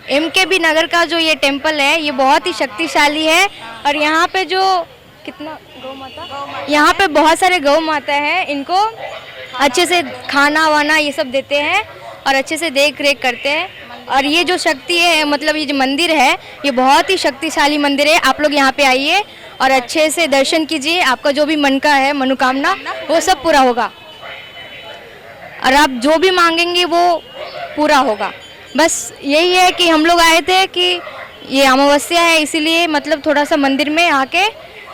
MKB नगर का जो ये टेम्पल है ये बहुत ही शक्तिशाली है। और यहाँ पे जो कितना गौ माता, यहाँ पे बहुत सारे गौ माता है, इनको अच्छे से खाना वाना ये सब देते हैं और अच्छे से देख रेख करते हैं। और ये जो शक्ति है, मतलब ये जो मंदिर है ये बहुत ही शक्तिशाली मंदिर है। आप लोग यहाँ पे आइए और अच्छे से दर्शन कीजिए, आपका जो भी मन का है मनोकामना वो सब पूरा होगा और आप जो भी मांगेंगे वो पूरा होगा। बस यही है कि हम लोग आए थे कि ये अमावस्या है, इसीलिए मतलब थोड़ा सा मंदिर में आके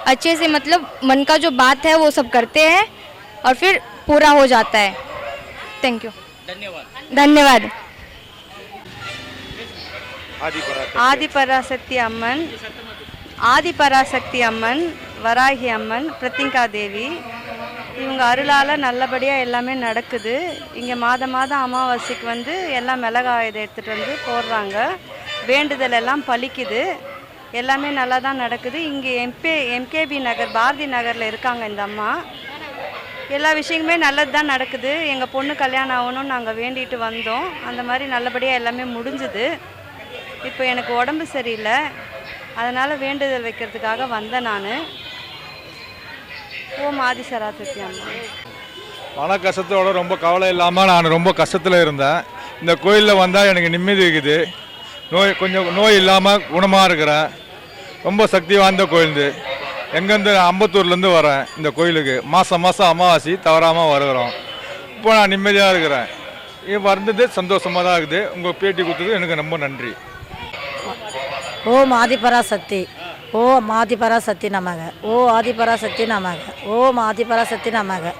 अच्छे से मतलब मन का जो बात है वो सब करते हैं और फिर पूरा हो जाता है। थैंक यू, धन्यवाद धन्यवाद। ஆதிபராசக்தி அம்மன், ஆதிபராசக்தி அம்மன், வராகி அம்மன், பிரத்திங்கா தேவி, இவங்க அருளால் நல்லபடியாக எல்லாமே நடக்குது. இங்கே மாதம் மாதம் அமாவாசைக்கு வந்து எல்லாம் மிளகாய் இதை எடுத்துகிட்டு வந்து போடுறாங்க, வேண்டுதல் எல்லாம் பலிக்குது, எல்லாமே நல்லா தான் நடக்குது. இங்கே எம்கேபி நகர் பாரதி நகரில் இருக்காங்க இந்த அம்மா. எல்லா விஷயங்களுமே நல்லது தான் நடக்குது. எங்கள் பொண்ணு கல்யாணம் ஆகணும்னு நாங்கள் வேண்டிட்டு வந்தோம், அந்த மாதிரி நல்லபடியாக எல்லாமே முடிஞ்சுது. இப்போ எனக்கு உடம்பு சரியில்லை, அதனால் வேண்டுதல் வைக்கிறதுக்காக வந்தேன் நான். ஓம் ஆதிசராசக்தி அம்மா. மன கஷ்டத்தோட ரொம்ப கவலை இல்லாமல் நான் ரொம்ப கஷ்டத்தில் இருந்தேன். இந்த கோயிலில் வந்தால் எனக்கு நிம்மதி இருக்குது, கொஞ்சம் நோய் இல்லாமல் குணமாக இருக்கிறேன். ரொம்ப சக்தி வாய்ந்த கோயில் இது. எங்கேருந்து அம்பத்தூர்லேருந்து வரேன் இந்த கோயிலுக்கு. மாதம் மாதம் அமாவாசை தவறாமல் வருகிறோம். இப்போ நான் நிம்மதியாக இருக்கிறேன். இது வந்தது சந்தோஷமாக தான் இருக்குது. உங்கள் பேட்டி கொடுத்தது எனக்கு ரொம்ப நன்றி. ஓம் ஆதிபராசக்தி, ஓம் ஆதிபராசக்தி நமக, ஓ ஆதிபராசக்தி நமக, ஓம் ஆதிபராசக்தி நமக,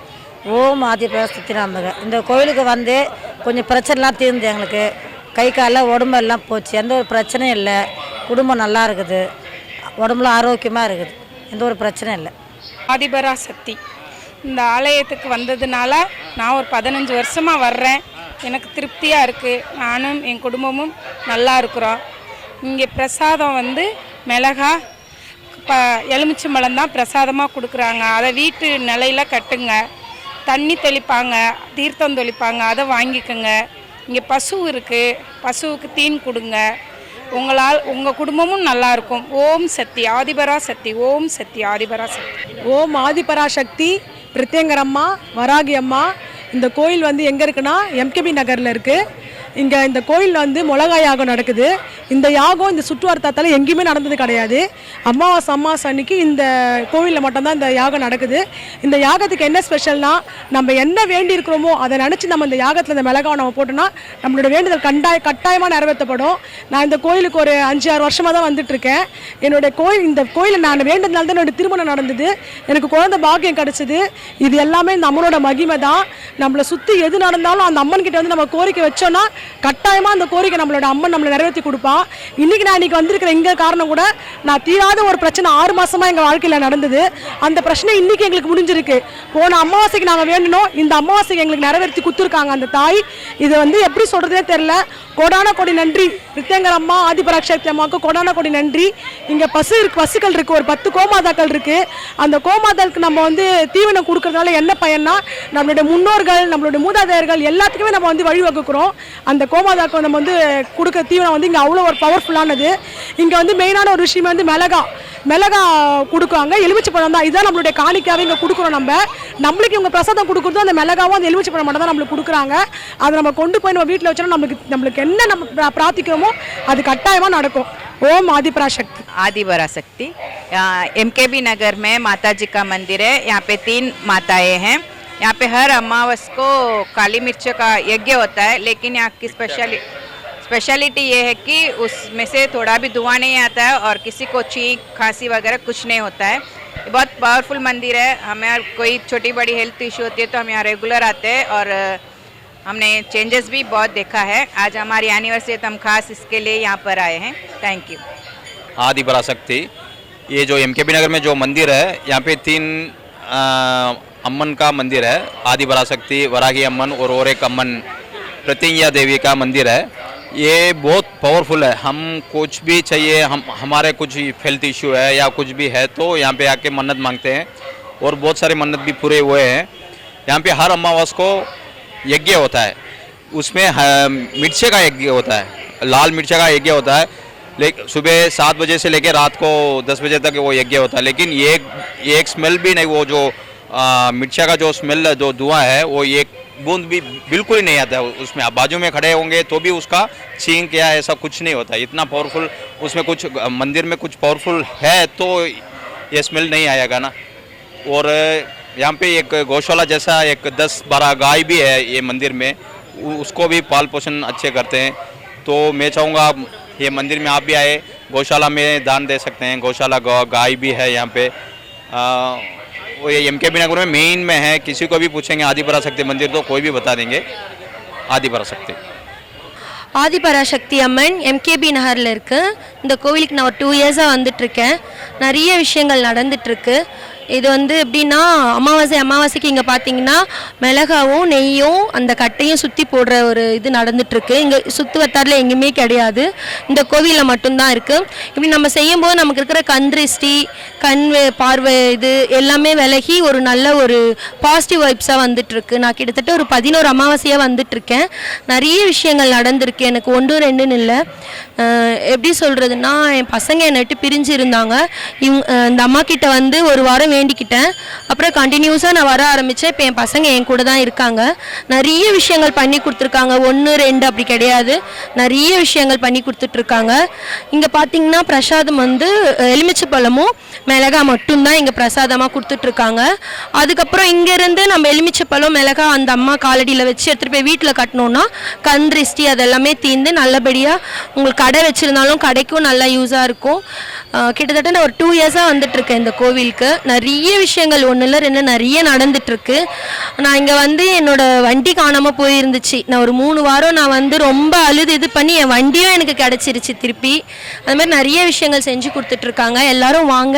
ஓம் ஆதிபராசக்தி நமக. இந்த கோயிலுக்கு வந்து கொஞ்சம் பிரச்சனைலாம் தீர்ந்து, எங்களுக்கு கை காலில் உடம்பெல்லாம் போச்சு, எந்த ஒரு பிரச்சனையும் இல்லை, குடும்பம் நல்லா இருக்குது, உடம்புல ஆரோக்கியமாக இருக்குது, எந்த ஒரு பிரச்சனையும் இல்லை. ஆதிபராசக்தி இந்த ஆலயத்துக்கு வந்ததுனால நான் ஒரு 15 வருஷமாக வர்றேன். எனக்கு திருப்தியாக இருக்குது, நானும் என் குடும்பமும் நல்லா இருக்கிறோம். இங்கே பிரசாதம் வந்து மிளகா எலுமிச்சம்பழம் தான் பிரசாதமாக கொடுக்குறாங்க. அதை வீட்டு நிலையில் கட்டுங்க, தண்ணி தெளிப்பாங்க, தீர்த்தம் தெளிப்பாங்க, அதை வாங்கிக்கோங்க. இங்கே பசு இருக்குது, பசுவுக்கு தீன் கொடுங்க, உங்களால் உங்கள் குடும்பமும் நல்லாயிருக்கும். ஓம் சக்தி ஆதிபராசக்தி, ஓம் சக்தி ஆதிபராசக்தி. ஓம் ஆதிபராசக்தி பிரத்யங்கரம்மா, வராகி அம்மா. இந்த கோயில் வந்து எங்கே இருக்குன்னா எம்கேபி நகரில் இருக்குது. இங்கே இந்த கோயிலில் வந்து மிளகாய் யாகம் நடக்குது. இந்த யாகம் இந்த சுற்றுவட்டாரத்தால் எங்கேயுமே நடந்தது கிடையாது. அமாவாசை அன்னைக்கு இந்த கோவிலில் மட்டும்தான் இந்த யாகம் நடக்குது. இந்த யாகத்துக்கு என்ன ஸ்பெஷல்னால், நம்ம என்ன வேண்டி இருக்கிறோமோ அதை நினச்சி நம்ம இந்த யாகத்தில் இந்த மிளகாவை நம்ம போட்டோம்னா நம்மளோட வேண்டுதல் கட்டாயமாக நிறைவேற்றப்படும். நான் இந்த கோயிலுக்கு ஒரு 5-6 வருஷமாக தான் வந்துட்டுருக்கேன். இந்த கோயிலில் நான் வேண்டதுனால தான் என்னோடய திருமணம் நடந்தது, எனக்கு குழந்தை பாக்கியம் கிடச்சிது. இது எல்லாமே இந்த அம்மனோட மகிமை தான். நம்மளை சுற்றி எது நடந்தாலும் அந்த அம்மன் கிட்ட வந்து நம்ம கோரிக்கை வச்சோன்னா கட்டாயமாக அந்த கோரிக்கை நம்மளோட அம்மன் நம்மளை நிறைவேற்றி கொடுப்பா. இன்றைக்கி நான் இன்றைக்கி வந்திருக்கிற இங்கே காரணம் கூட, நான் தீராத ஒரு பிரச்சனை 6 மாதமாக எங்கள் வாழ்க்கையில் நடந்தது. அந்த பிரச்சனை இன்றைக்கி எங்களுக்கு முடிஞ்சிருக்கு. போன அமாவாசைக்கு நாங்கள் வேண்டணும், இந்த அமாவாசைக்கு எங்களுக்கு நிறைவேற்றி கொடுத்துருக்காங்க அந்த தாய். இது வந்து எப்படி சொல்கிறதே தெரில. கோடான கோடி நன்றி பிரத்யங்கர அம்மா, ஆதிபராசக்தி அம்மாவுக்கு கோடான கோடி நன்றி. இங்கே பசுக்கள் இருக்குது, ஒரு 10 கோமாதாக்கள் இருக்குது. அந்த கோமாதாக்களுக்கு நம்ம வந்து தீவனம் கொடுக்கறதுனால என்ன பயன்னா, நம்மளுடைய முன்னோர்கள் நம்மளுடைய மூதாதையர்கள் எல்லாத்துக்குமே நம்ம வந்து வழிவகுக்கிறோம். அந்த கோமாதாக்கு நம்ம வந்து கொடுக்குற தீவனம் வந்து இங்கே அவ்வளோ ஒரு பவர்ஃபுல்லானது. இங்கே வந்து மெயினான ஒரு விஷயம் வந்து மிளகா கொடுக்குறாங்க, எலுமிச்சப்பழம் தான். இதுதான் நம்மளுடைய காணிக்காவே இங்கே கொடுக்குறோம். நம்மளுக்கு இவங்க பிரசாதம் கொடுக்குறதும் அந்த மிளகாவும் அந்த எலுமிச்சப்பழம் மட்டும் தான் நம்மளுக்கு கொடுக்குறாங்க. அதை நம்ம கொண்டு போய் நம்ம வீட்டில் வச்சோன்னா நம்மளுக்கு என்ன நம்ம பிரார்த்திக்கிறோமோ அது கட்டாயமாக நடக்கும். ओम आदिपराशक्ति। आदिपराशक्ति एमकेबी नगर में माता जी का मंदिर है। यहाँ पे 3 माताएं हैं। यहाँ पे हर अमावस को काली मिर्च का यज्ञ होता है, लेकिन यहाँ की स्पेशलिटी ये है कि उसमें से थोड़ा भी धुआं नहीं आता है और किसी को छींक खांसी वगैरह कुछ नहीं होता है। ये बहुत पावरफुल मंदिर है। हमें कोई छोटी बड़ी हेल्थ इशू होती है तो हम यहाँ रेगुलर आते हैं और हमने चेंजेस भी बहुत देखा है। आज हमारी एनिवर्सरी तो हम खास इसके लिए यहाँ पर आए हैं। Thank you. आदिपराशक्ति, ये जो एमकेबी नगर में जो मंदिर है, यहाँ पे 3 अम्मन का मंदिर है। आदिपराशक्ति, वरागी अम्मन और एक अम्मन प्रतिज्ञा देवी का मंदिर है। ये बहुत पावरफुल है। हम कुछ भी चाहिए, हमारे कुछ हेल्थ इशू है या कुछ भी है तो यहाँ पे आके मन्नत मांगते हैं और बहुत सारे मन्नत भी पूरे हुए हैं। यहाँ पे हर अमावस को यज्ञ होता है, उसमें मिर्चे का यज्ञ होता है। लाल मिर्चा का यज्ञ होता है, लेकिन सुबह 7 बजे से लेकर रात को 10 बजे तक वो यज्ञ होता है, लेकिन एक स्मेल भी नहीं, वो जो मिर्चा का जो स्मेल जो धुआं है वो एक बूंद भी बिल्कुल ही नहीं आता है उसमें। आप बाजू में खड़े होंगे तो भी उसका छींक या ऐसा कुछ नहीं होता, इतना पावरफुल उसमें कुछ मंदिर में कुछ पावरफुल है तो ये स्मेल नहीं आएगा ना। और यहाँ पे एक गौशाला जैसा एक 10-12 गाय भी है ये मंदिर में, उसको भी पाल पोषण अच्छे करते हैं। तो मैं चाहूँगा ये मंदिर में आप भी आए, गौशाला में दान दे सकते हैं, गौशाला गाय भी है यहाँ पे। वो ये एमकेबी नगर में मेन में है, किसी को भी पूछेंगे आदिपराशक्ति मंदिर तो कोई भी बता देंगे आदिपराशक्ति। ஆதிபராசக்தி அம்மன் எம்கேபி நகரில் இருக்குது. இந்த கோவிலுக்கு நான் ஒரு 2 இயர்ஸாக வந்துட்டுருக்கேன். நிறைய விஷயங்கள் நடந்துட்டுருக்கு. இது வந்து எப்படின்னா அமாவாசைக்கு இங்கே பார்த்தீங்கன்னா மிளகாவும் நெய்யும் அந்த கட்டையும் சுற்றி போடுற ஒரு இது நடந்துட்டுருக்கு. இங்கே சுற்று வட்டாரில் எங்கேயுமே கிடையாது, இந்த கோவிலில் மட்டும்தான் இருக்குது. இப்படி நம்ம செய்யும்போது நமக்கு இருக்கிற கண் திருஷ்டி, கண் பார்வை இது எல்லாமே விலகி ஒரு நல்ல ஒரு பாசிட்டிவ் வைப்ஸாக வந்துட்டுருக்கு. நான் கிட்டத்தட்ட ஒரு 11 அமாவாசையாக வந்துட்டுருக்கேன். நிறைய விஷயங்கள் நடந்திருக்கு, எனக்கு 1-2ன்னு இல்லை. எப்படி சொல்கிறதுனா, என் பசங்க என்னை விட்டு பிரிஞ்சு இருந்தாங்க. இந்த அம்மா கிட்ட வந்து ஒரு வாரம் வேண்டிக்கிட்டேன். அப்புறம் கண்டினியூஸாக நான் வர ஆரம்பித்தேன். இப்போ என் பசங்க என் கூட தான் இருக்காங்க. நிறைய விஷயங்கள் பண்ணி கொடுத்துருக்காங்க, 1-2 அப்படி கிடையாது, நிறைய விஷயங்கள் பண்ணி கொடுத்துட்ருக்காங்க. இங்கே பார்த்தீங்கன்னா பிரசாதம் வந்து எலுமிச்சை பழமும் மிளகா மட்டும்தான் இங்கே பிரசாதமாக கொடுத்துட்ருக்காங்க. அதுக்கப்புறம் இங்கேருந்து நம்ம எலுமிச்சை பழம் மிளகா அந்த அம்மா காலடியில் வச்சு எடுத்துகிட்டு போய் வீட்டில் கட்டினோன்னா கண் திருஷ்டி அதெல்லாமே தீர்ந்து நல்லபடியாக உங்களுக்கு கடை வச்சுருந்தாலும் கடைக்கும் நல்லா யூஸாக இருக்கும். கிட்டத்தட்ட நான் ஒரு 2 இயர்ஸாக வந்துட்டுருக்கேன் இந்த கோவிலுக்கு. நிறைய விஷயங்கள் 1-2 நிறைய நடந்துட்டுருக்கு. நான் இங்கே வந்து என்னோடய வண்டி காணாமல் போயிருந்துச்சு. நான் ஒரு 3 வாரம் நான் வந்து ரொம்ப அழுது இது பண்ணி என் வண்டியும் எனக்கு கிடச்சிருச்சு திருப்பி. அது மாதிரி நிறைய விஷயங்கள் செஞ்சு கொடுத்துட்ருக்காங்க. எல்லோரும் வாங்க,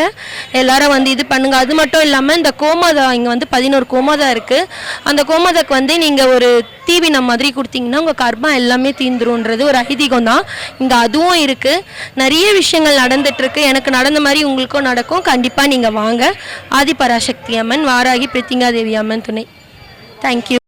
எல்லோரும் வந்து இது பண்ணுங்கள். அது மட்டும் இல்லாமல் இந்த கோமாதா இங்கே வந்து 11 கோமாதா இருக்குது. அந்த கோமாதாக்கு வந்து நீங்கள் ஒரு தீவினம் மாதிரி கொடுத்தீங்கன்னா உங்கள் கர்மா எல்லாமே தீந்துருன்றது ஒரு ஐதீகம் தான். இங்கே அதுவும் இருக்குது. நிறைய விஷயங்கள் நடந்துட்டுருக்கு. எனக்கு நடந்த மாதிரி உங்களுக்கும் நடக்கும். கண்டிப்பாக நீங்கள் வாங்க. ஆதிபராசக்தி அம்மன், வாராகி பிரத்திங்கா தேவி அம்மன் துணை. தேங்க்யூ.